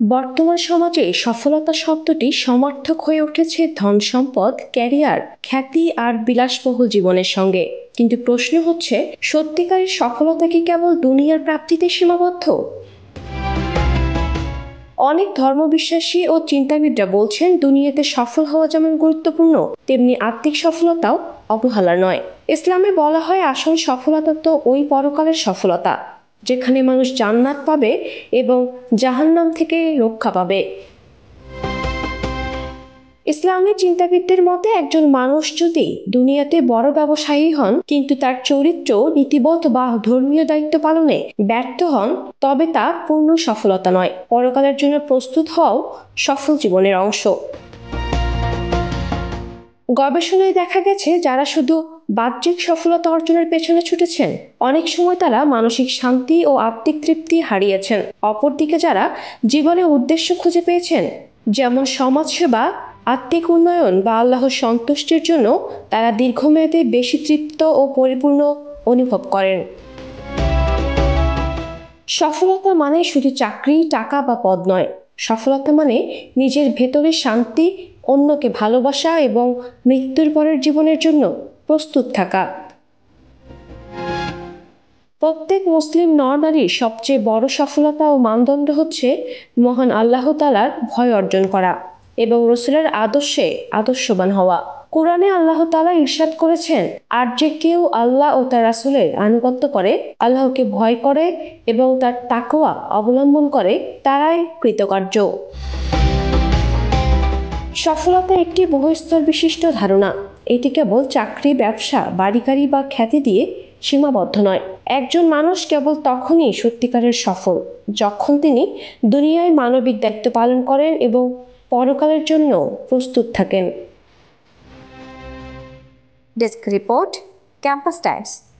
বর্তমান সমাজে সফলতা শব্দটি সমার্থক হয়ে উঠেছে ধন সম্পদ, ক্যারিয়ার, খ্যাতি আর বিলাসবহুল জীবনের সঙ্গে। কিন্তু প্রশ্ন হচ্ছে, সত্যিকারের সফলতা কি কেবল দুনিয়ার প্রাপ্তিতে সীমাবদ্ধ? অনেক ধর্মবিশ্বাসী ও চিন্তাবিদরা বলছেন, দুনিয়াতে সফল হওয়া যেমন গুরুত্বপূর্ণ, তেমনি আত্মিক সফলতাও অবহেলার নয়। ইসলামে বলা হয়, আসল সফলতা তো ওই পরকালের সফলতা, যেখানে মানুষ জান্নাত পাবে এবং জাহান্নাম থেকে রক্ষা পাবে। ইসলামের চিন্তাবিদদের মতে, একজন মানুষ যদি দুনিয়াতে বড় ব্যবসায়ী হন কিন্তু তার চরিত্র, নীতিবোধ বা ধর্মীয় দায়িত্ব পালনে ব্যর্থ হন, তবে তা পূর্ণ সফলতা নয়। পরকালের জন্য প্রস্তুত হওয়াও সফল জীবনের অংশ। গবেষণায় দেখা গেছে, যারা শুধু বাহ্যিক সফলতা অর্জনের পেছনে ছুটেছেন, অনেক সময় তারা মানসিক শান্তি ও আত্মিক তৃপ্তি হারিয়েছেন। অপরদিকে যারা জীবনে উদ্দেশ্য খুঁজে পেয়েছেন, যেমন সমাজসেবা, আত্মিক উন্নয়ন বা আল্লাহর সন্তুষ্টির জন্য, তারা দীর্ঘমেয়াদে বেশি তৃপ্ত ও পরিপূর্ণ অনুভব করেন। সফলতা মানে শুধু চাকরি, টাকা বা পদ নয়। সফলতা মানে নিজের ভেতরের শান্তি, অন্যকে ভালোবাসা এবং মৃত্যুর পরের জীবনের জন্য প্রস্তুত থাকা। প্রত্যেক মুসলিম নর-নারীর সবচেয়ে বড় সফলতা ও মানদণ্ড হচ্ছে মহান আল্লাহ তাআলার ভয় অর্জন করা এবং রাসূলের আদর্শে আদর্শবান হওয়া। কোরআনে আল্লাহ তাআলা ইরশাদ করেছেন, আর যে কেউ আল্লাহ ও তার রাসূলের আনুগত্য করে, আল্লাহকে ভয় করে এবং তার তাকওয়া অবলম্বন করে, তারাই কৃতকার্য। সফলতা একটি বহুস্তর বিশিষ্ট ধারণা। এটি কেবল চাকরি, ব্যবসা, বাড়ি-গাড়ি বা খ্যাতি দিয়ে সীমাবদ্ধ নয়। একজন মানুষ কেবল তখনই সত্যিকারের সফল, যখন তিনি দুনিয়ায় মানবিক দায়িত্ব পালন করেন এবং পরকালের জন্য প্রস্তুত থাকেন। Desk report, campus Times.